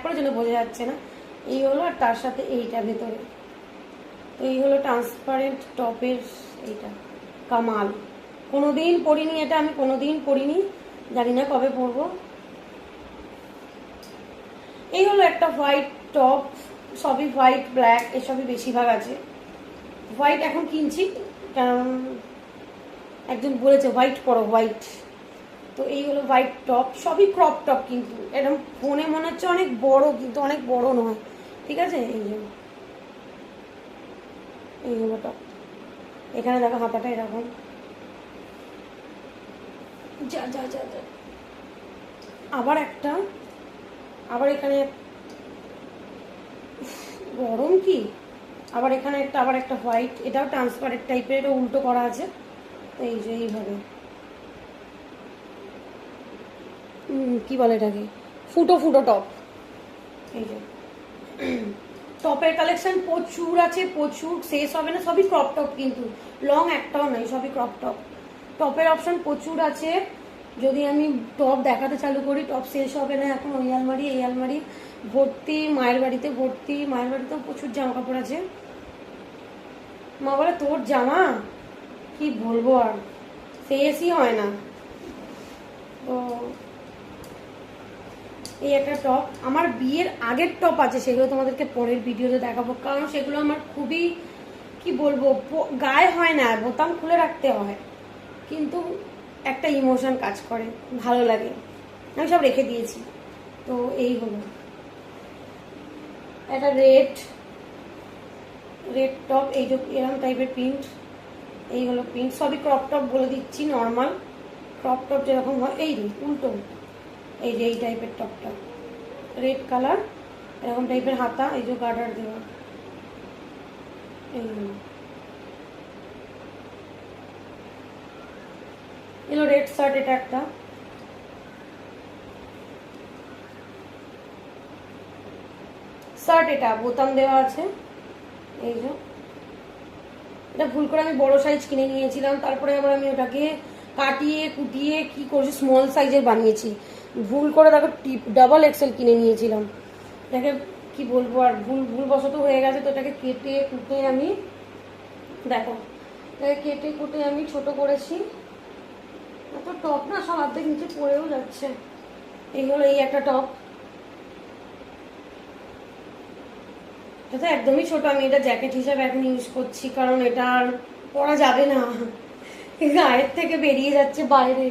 করার জন্য বোঝা যাচ্ছে না। এই হলো, আর তার সাথে এইটা ভেতরে। তো এই হলো ট্রান্সপারেন্ট টপের এইটা, কামাল। কোনোদিন পরিনি এটা, আমি কোনোদিন পরিনি, জানি না কবে পরবো। এই হলো একটা হোয়াইট টপ, সবই হোয়াইট ব্ল্যাক এসবই বেশিরভাগ আছে। হোয়াইট এখন কিনছি কারণ একজন বলেছে হোয়াইট পরো, হোয়াইট। তো এই হলো হোয়াইট টপ, সবই ক্রপ টপ, কিন্তু এরকম ফোনে মনে হচ্ছে অনেক বড়, কিন্তু অনেক বড় নয়, ঠিক আছে। এই হলো টপ। এখানে দেখো হাতাটা এরকম, যা যা যা যা। আবার একটা, আবার এখানে গরম কি, আবার এখানে একটা, আবার একটা হোয়াইট, এটাও ট্রান্সপারেন্ট টাইপের, এটা উল্টো করা আছে। তো এই যে এইভাবে কি বলে এটাকে, ফুটো ফুটো টপ। এই যে টপের কালেকশন প্রচুর আছে, প্রচুর, শেষ হবে না। সবই ক্রপ টপ, কিন্তু লং একটাও নয়, সবই ক্রপ টপ। টপের অপশন প্রচুর আছে। যদি আমি টপ দেখাতে চালু করি, টপ শেষ হবে না। এখন ওই আলমারি এই আলমারি ভর্তি, মায়ের বাড়িতে ভর্তি, মায়ের বাড়িতেও প্রচুর জামা কাপড় আছে। মা বলে তোর জামা কি বলবো, আর শেষই হয় না। তো এই একটা টপ, আমার বিয়ের আগের টপ আছে, সেগুলো তোমাদেরকে পরের ভিডিওতে দেখাবো, কারণ সেগুলো আমার খুবই, কি বলবো, গায়ে হয় না, বোতাম খুলে রাখতে হয়, কিন্তু একটা ইমোশন কাজ করে, ভালো লাগে, আমি সব রেখে দিয়েছি। তো এই হলো একটা রেড টপ, এই যে এরকম টাইপের প্রিন্ট। এই হলো প্রিন্ট, সবই ক্রপ টপ বলে দিচ্ছি, নর্মাল ক্রপ টপ যেরকম হয়। এই রে উল্টো, এই যে এই টাইপের টপটা, রেড কালার, এরকম টাইপের হাতা, এই যে গার্ডার দেওয়া। এই এলো রেড শার্ট, এটা একটা শার্ট, এটা বোতাম দেওয়া আছে। এই যে এটা ভুল করে আমি বড় সাইজ কিনে নিয়েছিলাম, তারপরে আবার আমি ওটাকে কাটিয়ে কুটিয়ে কি করছি, স্মল সাইজের বানিয়েছি। ভুল করে দেখো ডাবল এক্সেল কিনে নিয়েছিলাম। এটাকে কি বলবো, আর ভুল বশত হয়ে গেছে। তো এটাকে কেটে কুটে আমি, দেখো এটাকে কেটে কুটে আমি ছোট করেছি। এত টপ না সব অর্ধেক নিচে পড়েও যাচ্ছে। এই হলো এই একটা টপ, এটা একদমই ছোট, আমি এটা জ্যাকেট হিসাবে এখন ইউজ করছি, কারণ এটা আর পরা যাবে না, গায়ের থেকে বেরিয়ে যাচ্ছে বাইরে।